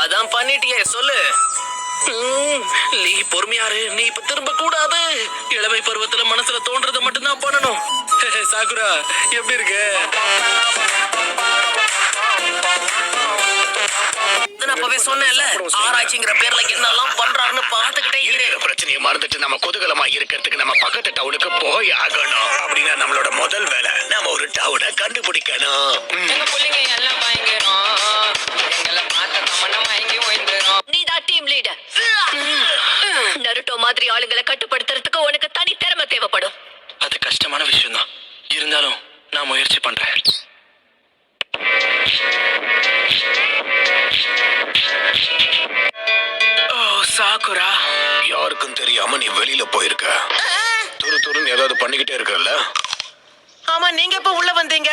அதான் பண்ணிட்டியே, சொல்லு. நீ பொறுமையாரு, நீ இப்ப திரும்ப கூடாது. இளமை பருவத்துல மனசுல தோன்றதை மட்டும்தான் பண்ணணும். சாகுரா எப்படி இருக்கு? அப்பவே சொன்னேன்ல, ஆராய்ச்சிங்கிற பேர்ல என்னெல்லாம் பண்றாருன்னு பாத்துக்கிட்டே இருக்கிற பிரச்சனையை மறந்துட்டு நம்ம குதூகலமா இருக்கிறதுக்கு நம்ம பக்கத்து டவுனுக்கு போய் ஆகணும். அப்படின்னா நம்மளோட முதல் வேலை நம்ம ஒரு டவுனை கண்டுபிடிக்கணும். நீதான் டீம் லீடர். நருட்டோ மாதிரி ஆளுங்களை கட்டுப்படுத்துறதுக்கு உனக்கு தனி திறமை தேவைப்படும். அது கஷ்டமான விஷயம் தான், இருந்தாலும் நான் முயற்சி பண்றேன். சாகுரா, யாருக்கும் தெரியாம நீ வெளியில போயிருக்க. துருன்னு ஏதாவது பண்ணிக்கிட்டே இருக்கல. ஆமா, நீங்க இப்ப உள்ள வந்தீங்க.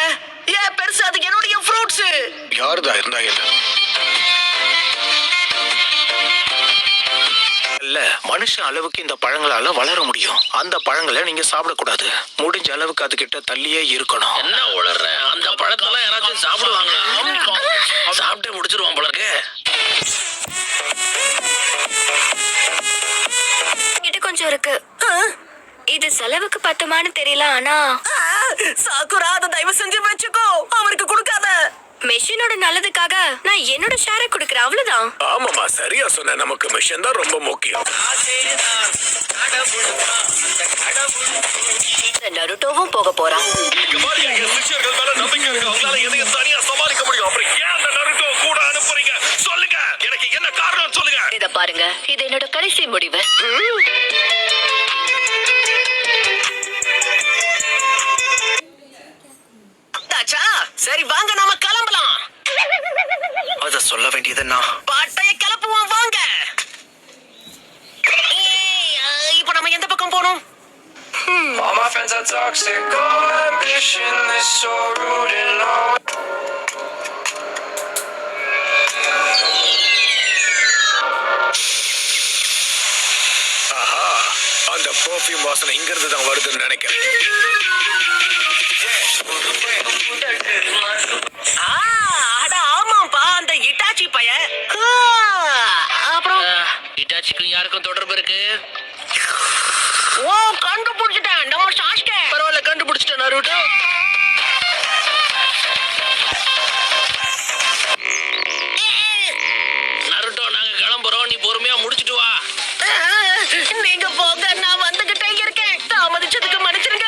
ஏன் பெருசு, அது என்னுடைய ஃப்ரூட்ஸ். யாருதா இருந்தா என்ன? இல்ல, மனுஷன் அளவுக்கு இந்த பழங்களால வளர முடியும். அந்த பழங்களை நீங்க சாப்பிடக்கூடாது. முடிஞ்ச அளவுக்கு அது கிட்ட தள்ளியே இருக்கணும். என்ன உளற? அந்த பழத்தெல்லாம் யாராச்சும் சாப்பிடுவாங்க? சாப்பிட்டே முடிச்சிருவான் போல இருக்கு. இது கொஞ்சம் இருக்கு. இது செலவுக்கு பத்துமான்னு தெரியல. ஆனா சாகுரா, அதை தயவு செஞ்சு வச்சுக்கோ, அவருக்கு கொடுக்காத. மெஷினோட நல்லதுக்காக நான் என்னோட ஷேரை கொடுக்கறேன், அவ்வளவுதான். ஆமாமா, சரியா சொன்ன. நமக்கு மிஷன் தான் ரொம்ப முக்கியம். நருட்டோவும் போக போறான். அவங்களால எதையும் தனியா சமாளிக்க முடியும். அப்புறம் ஏன் அந்த நருட்டோ கூட அனுப்புறீங்க? சொல்லுங்க, எனக்கு என்ன காரணம் சொல்லுங்க. இத பாருங்க, இது என்னோட கடைசி முடிவு. சரி வாங்க, நாம கிளம்பலாம். அத சொல்ல வேண்டியதுன்னா பாட்டைய கிளப்புவோம், வாங்க. இப்ப நம்ம எந்த பக்கம் போறோம்? All my friends are toxic, all ambition is so rude and all. ஆஹா, அந்த பெர்ஃப்யூம் வாசனை இங்க இருந்து தான் வருதுன்னு நினைக்கிறேன். ஆமாப்பா, அந்த இட்டாச்சி பையன். அப்புறம் இட்டாச்சிக்கும் யாருக்கும் தொடர்பு இருக்கு? ஓ, கண்டுபிடிச்சிட்டேன். நம்ம சாஸ்கே. பரவாயில்ல, கண்டுபிடிச்சிட்டேன் நருட்டோ. நருட்டோ, நாங்க கிளம்புறோம், நீ பொறுமையா முடிச்சிட்டு வா. நீங்க போங்க, நான் வந்துகிட்டே இருக்கேன். தாமதிச்சதுக்கு மன்னிச்சிருங்க.